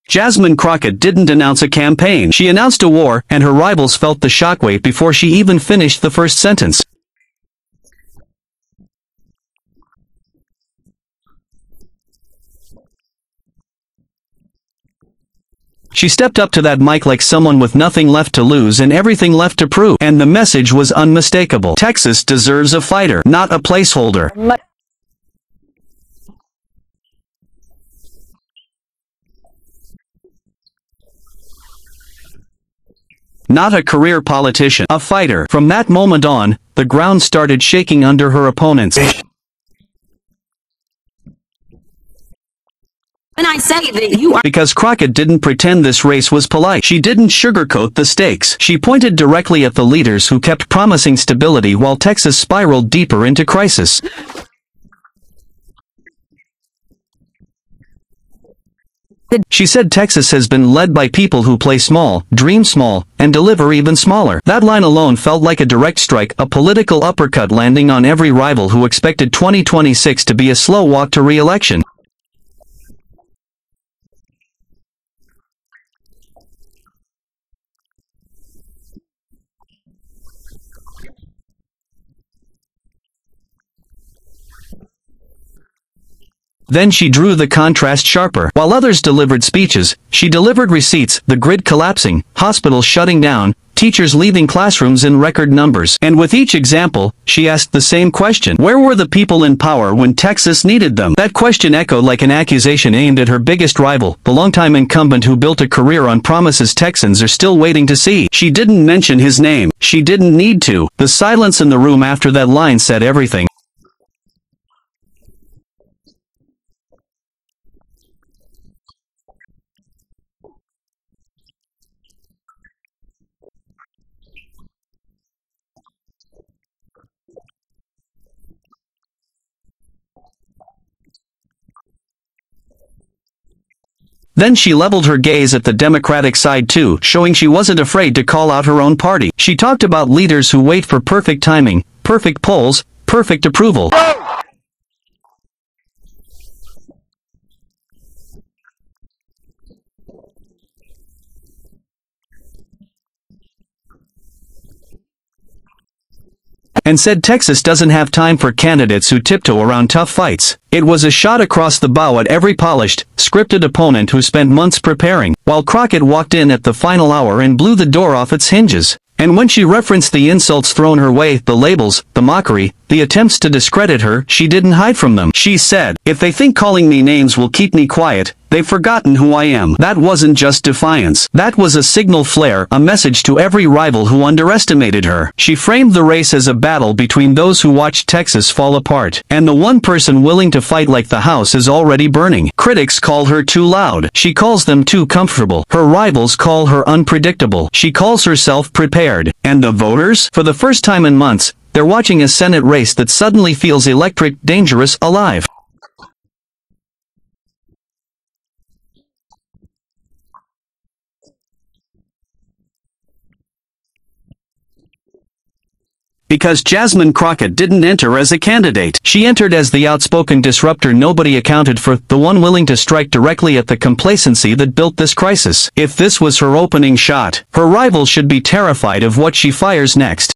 Jasmine Crockett didn't announce a campaign. She announced a war, and her rivals felt the shockwave before she even finished the first sentence. She stepped up to that mic like someone with nothing left to lose and everything left to prove, and the message was unmistakable. Texas deserves a fighter, not a placeholder. Not a career politician, a fighter. From that moment on, the ground started shaking under her opponents. When I say that you are— Because Crockett didn't pretend this race was polite. She didn't sugarcoat the stakes. She pointed directly at the leaders who kept promising stability while Texas spiraled deeper into crisis. She said Texas has been led by people who play small, dream small, and deliver even smaller. That line alone felt like a direct strike, a political uppercut landing on every rival who expected 2026 to be a slow walk to re-election. Then she drew the contrast sharper. While others delivered speeches, she delivered receipts, the grid collapsing, hospitals shutting down, teachers leaving classrooms in record numbers. And with each example, she asked the same question. Where were the people in power when Texas needed them? That question echoed like an accusation aimed at her biggest rival, the longtime incumbent who built a career on promises Texans are still waiting to see. She didn't mention his name. She didn't need to. The silence in the room after that line said everything. Then she leveled her gaze at the Democratic side too, showing she wasn't afraid to call out her own party. She talked about leaders who wait for perfect timing, perfect polls, perfect approval. And said Texas doesn't have time for candidates who tiptoe around tough fights. It was a shot across the bow at every polished, scripted opponent who spent months preparing, while Crockett walked in at the final hour and blew the door off its hinges. And when she referenced the insults thrown her way, the labels, the mockery, the attempts to discredit her, she didn't hide from them. She said, "If they think calling me names will keep me quiet, they've forgotten who I am." That wasn't just defiance. That was a signal flare, a message to every rival who underestimated her. She framed the race as a battle between those who watched Texas fall apart, and the one person willing to fight like the house is already burning. Critics call her too loud. She calls them too comfortable. Her rivals call her unpredictable. She calls herself prepared. And the voters? For the first time in months, they're watching a Senate race that suddenly feels electric, dangerous, alive. Because Jasmine Crockett didn't enter as a candidate. She entered as the outspoken disruptor nobody accounted for, the one willing to strike directly at the complacency that built this crisis. If this was her opening shot, her rivals should be terrified of what she fires next.